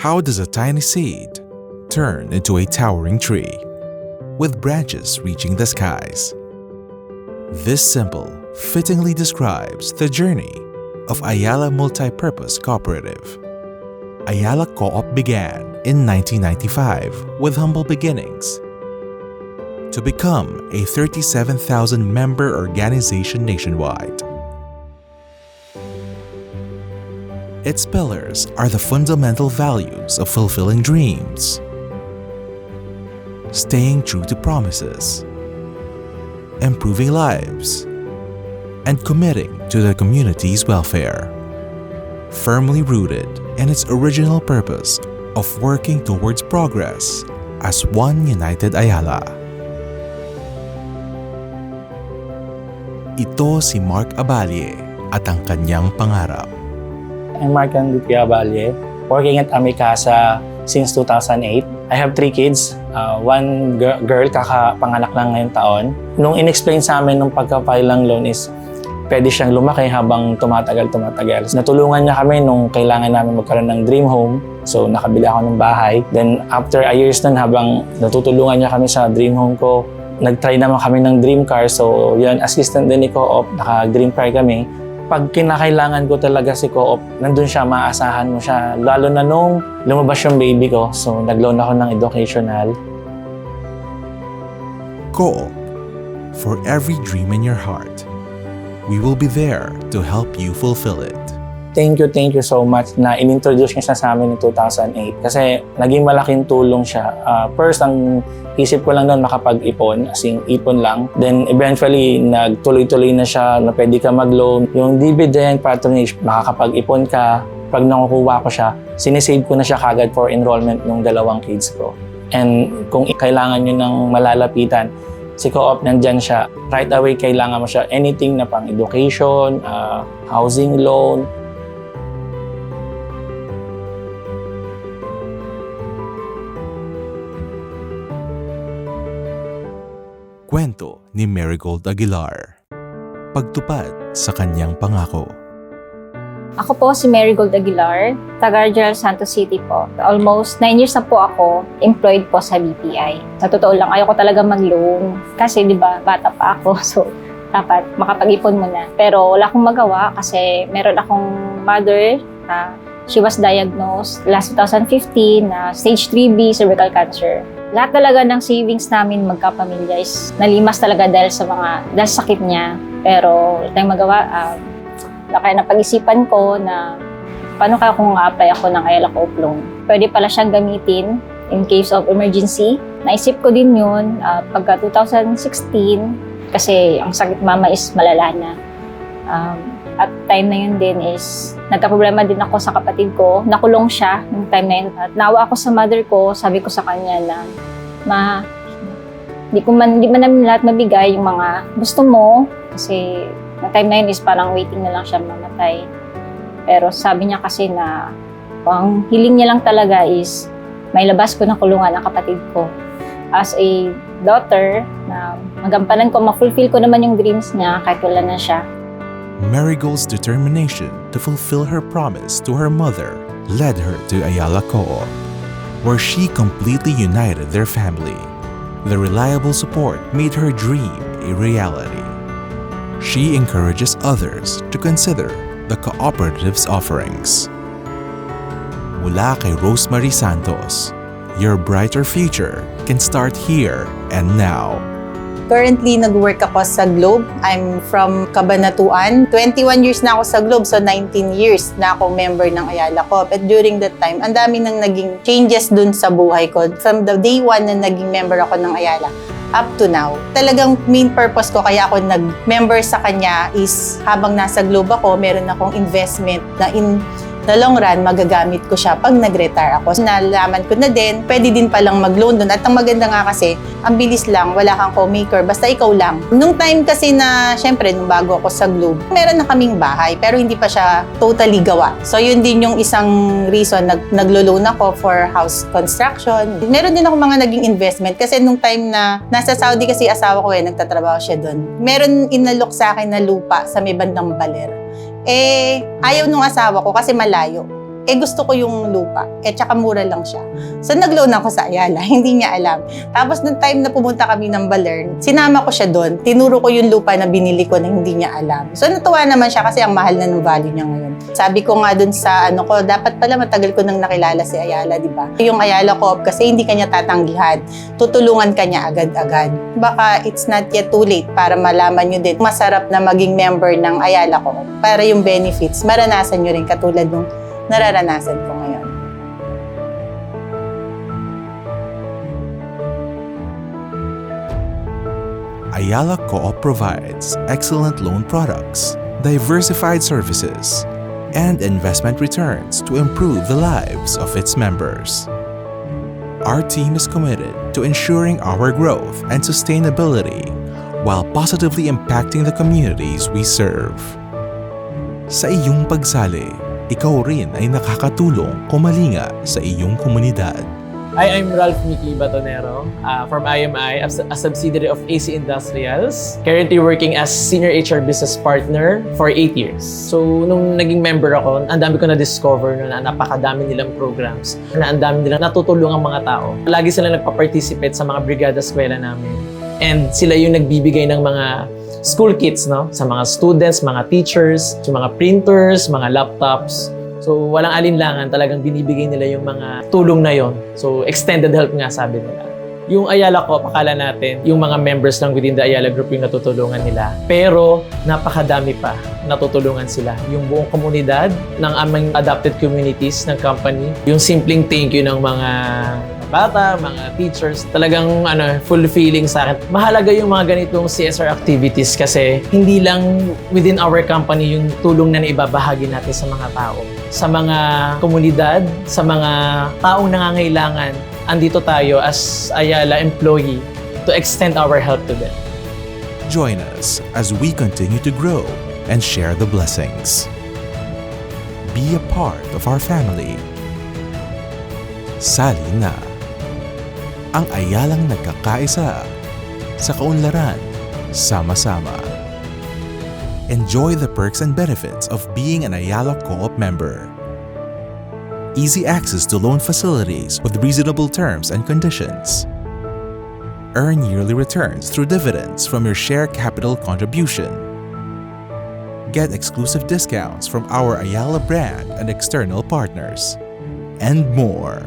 How does a tiny seed turn into a towering tree with branches reaching the skies? This symbol fittingly describes the journey of Ayala Multipurpose Cooperative. Ayala Co-op began in 1995 with humble beginnings to become a 37,000-member organization nationwide. Its pillars are the fundamental values of fulfilling dreams, staying true to promises, improving lives, and committing to the community's welfare. Firmly rooted in its original purpose of working towards progress as one united Ayala. Ito si Mark Abalye at ang kanyang pangarap. I'm Mark Enrique Abalye, working at Amikasa since 2008. I have 3 kids. One girl, kakapanganak lang ngayong taon. Nung in-explain sa amin nung pagka-file ng loan is pwede siyang lumaki habang tumatagal. Natulungan niya kami nung kailangan namin magkaroon ng dream home. So nakabili ako ng bahay. Then after a years nun, habang natutulungan niya kami sa dream home ko, nag-try naman kami ng dream car. So yun, assistant din ni Co-op, naka-dream car kami. Pag kinakailangan ko talaga si Co-op, nandun siya, maasahan mo siya. Lalo na nung lumabas yung baby ko, so nag-loan ako ng educational. Co-op, for every dream in your heart, we will be there to help you fulfill it. Thank you so much na in-introduce niya sa amin in 2008 kasi naging malaking tulong siya. First, ang isip ko lang noon makapag-ipon, as in ipon lang. Then eventually, nagtuloy-tuloy na siya na pwede ka mag-loan. Yung dividend, patronage, makakapag-ipon ka. Pag nakukuha ko siya, sinisave ko na siya kagad for enrollment ng 2 kids ko. And kung kailangan nyo ng malalapitan, si Co-op nandyan siya. Right away, kailangan mo siya anything na pang education, housing loan. Kwento ni Marigold Aguilar. Pagtupad sa kanyang pangako. Ako po si Marigold Aguilar, taga General Santos City po. Almost 9 years na po ako employed po sa BPI. Sa totoo lang, ayoko talaga mag-loan kasi di ba bata pa ako, so dapat makapag-ipon muna. Pero wala akong magawa kasi meron akong mother na she was diagnosed last 2015 na stage 3B cervical cancer. Lahat talaga ng savings namin magkapamilya is nalimas talaga dahil sa sakit niya. Pero wala tayong magawa. Kaya napag-isipan ko na paano kaya kung apply ako ng Ayala Co-op loan. Pwede pala siyang gamitin in case of emergency. Naisip ko din yun pagka 2016 kasi ang sakit mama is malala na. At time na yun din is nagka-problema din ako sa kapatid ko. Nakulong siya ng time na yun. At naawa ako sa mother ko, sabi ko sa kanya na, di man namin lahat mabigay yung mga gusto mo. Kasi ng time na yun is parang waiting na lang siya mamatay. Pero sabi niya kasi na ang hiling niya lang talaga is may labas ko na kulungan ang kapatid ko. As a daughter, na magampanan ko, ma-fulfill ko naman yung dreams niya kahit wala na siya. Marigold's determination to fulfill her promise to her mother led her to Ayala Co-op, where she completely united their family. The reliable support made her dream a reality. She encourages others to consider the cooperative's offerings. Mula kay Rosemary Santos, your brighter future can start here and now. Currently, nag-work ako sa Globe. I'm from Cabanatuan. 21 years na ako sa Globe, so 19 years na ako member ng Ayala Co-op. At during that time, ang dami nang naging changes dun sa buhay ko. From the day 1 na naging member ako ng Ayala, up to now. Talagang main purpose ko kaya ako nag-member sa kanya is habang nasa Globe ako, meron akong investment na in the long run, magagamit ko siya pag nag-retire ako. Nalaman ko na din, pwede din palang mag-loan doon. At ang maganda nga kasi, ang bilis lang, wala kang co-maker, basta ikaw lang. Nung time kasi na, syempre, nung bago ako sa Globe, meron na kaming bahay, pero hindi pa siya totally gawa. So, yun din yung isang reason, naglo-loan ako for house construction. Meron din ako mga naging investment kasi nung time na nasa Saudi kasi asawa ko nagtatrabaho siya doon. Meron inalok sa akin na lupa sa may bandang Baler. Ayaw nung asawa ko kasi malayo. gusto ko yung lupa. Tsaka mura lang siya. So, nag-loan ako sa Ayala. Hindi niya alam. Tapos, nung time na pumunta kami ng Balern, sinama ko siya doon. Tinuro ko yung lupa na binili ko na hindi niya alam. So, natuwa naman siya kasi ang mahal na ng value niya ngayon. Sabi ko nga doon sa dapat pala matagal ko nang nakilala si Ayala, di ba? Yung Ayala Co-op kasi hindi kanya tatanggihan. Tutulungan kanya agad-agad. Baka it's not yet too late para malaman nyo din. Masarap na maging member ng Ayala Co-op para yung benefits, maranasan nyo rin katulad nung nararanasan ko ngayon. Ayala Co-op provides excellent loan products, diversified services, and investment returns to improve the lives of its members. Our team is committed to ensuring our growth and sustainability while positively impacting the communities we serve. Sa iyong pagsali, ikaw rin ay nakakatulong kumalinga sa iyong komunidad. Hi, I'm Ralph Mickey Batonero from IMI, a subsidiary of AC Industrials. Currently working as Senior HR Business Partner for 8 years. So, nung naging member ako, ang dami ko na-discover na napakadami nilang programs, na ang dami nilang natutulungan mga tao. Lagi silang nagpa-participate sa mga brigada eskwela namin. And sila yung nagbibigay ng mga school kits, no? Sa mga students, mga teachers, sa mga printers, mga laptops. So, walang alinlangan, talagang binibigay nila yung mga tulong na yon. So, extended help nga sabi nila. Yung Ayala Co, akala natin, yung mga members lang within the Ayala Group yung natutulungan nila. Pero, napakadami pa natutulungan sila. Yung buong komunidad ng aming adopted communities ng company. Yung simpleng thank you ng mga bata, mga teachers, talagang fulfilling sa akin. Mahalaga yung mga ganitong CSR activities kasi hindi lang within our company yung tulong na naibabahagi natin sa mga tao. Sa mga komunidad, sa mga taong nangangailangan, andito tayo as Ayala employee to extend our help to them. Join us as we continue to grow and share the blessings. Be a part of our family. Sali na ang Ayalang nagkakaisa sa kaunlaran, sama-sama. Enjoy the perks and benefits of being an Ayala Co-op member. Easy access to loan facilities with reasonable terms and conditions. Earn yearly returns through dividends from your share capital contribution. Get exclusive discounts from our Ayala brand and external partners. And more.